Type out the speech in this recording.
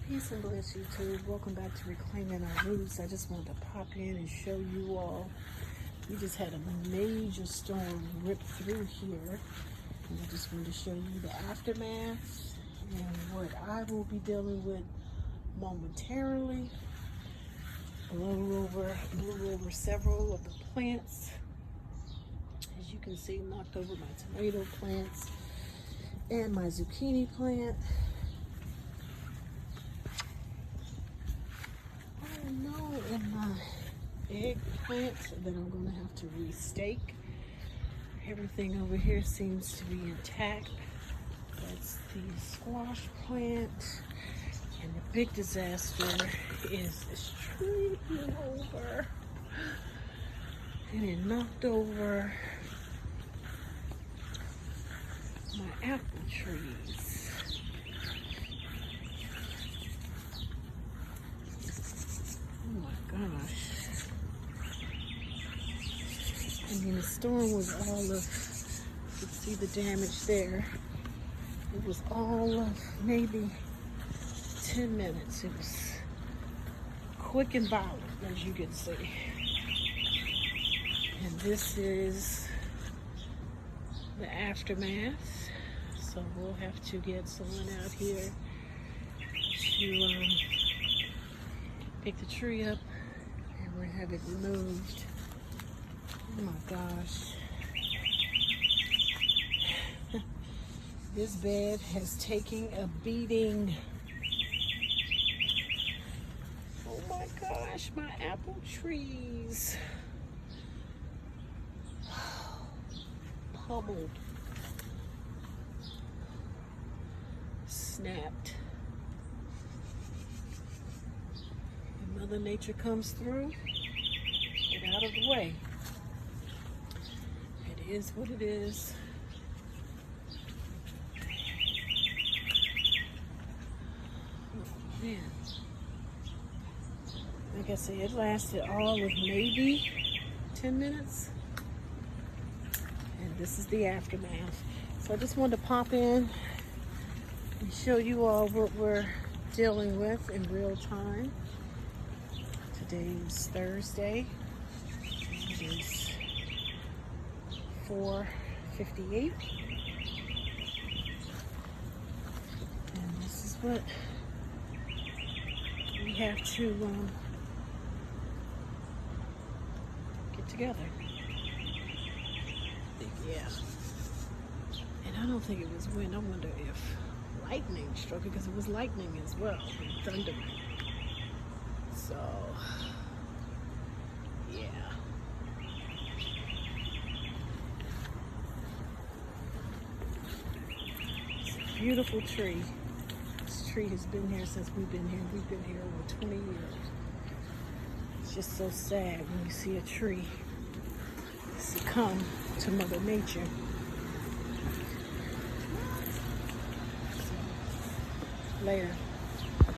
Peace and bless YouTube. Welcome back to Reclaiming Our Roots. I just wanted to pop in and show you all. We just had a major storm rip through here. And I just wanted to show you the aftermath and what I will be dealing with momentarily. Blew over several of the plants. As you can see, knocked over my tomato plants and my zucchini plant. Oh no, and my eggplant that I'm going to have to restake. Everything over here seems to be intact. That's the squash plant. And the big disaster is this tree blew over. And it knocked over my apple trees. Oh my gosh. I mean, the storm was all of, you can see the damage there. It was all of maybe 10 minutes. It was quick and violent, as you can see. And this is the aftermath. So we'll have to get someone out here to pick the tree up and we'll have it removed. Oh my gosh. This bed has taken a beating. Oh my gosh, my apple trees. Pummeled. Snapped. And Mother Nature comes through. Get out of the way. It is what it is. Oh, man. Like I said, it lasted all of maybe 10 minutes. And this is the aftermath. So I just wanted to pop in and show you all what we're dealing with in real time. Today is Thursday. It is 4:58. And this is what we have to get together. Yeah. And I don't think it was wind. I wonder if lightning struck it, because it was lightning as well, and thunder. So, yeah. It's a beautiful tree. This tree has been here since we've been here. We've been here over 20 years. It's just so sad when you see a tree succumb to Mother Nature. Later.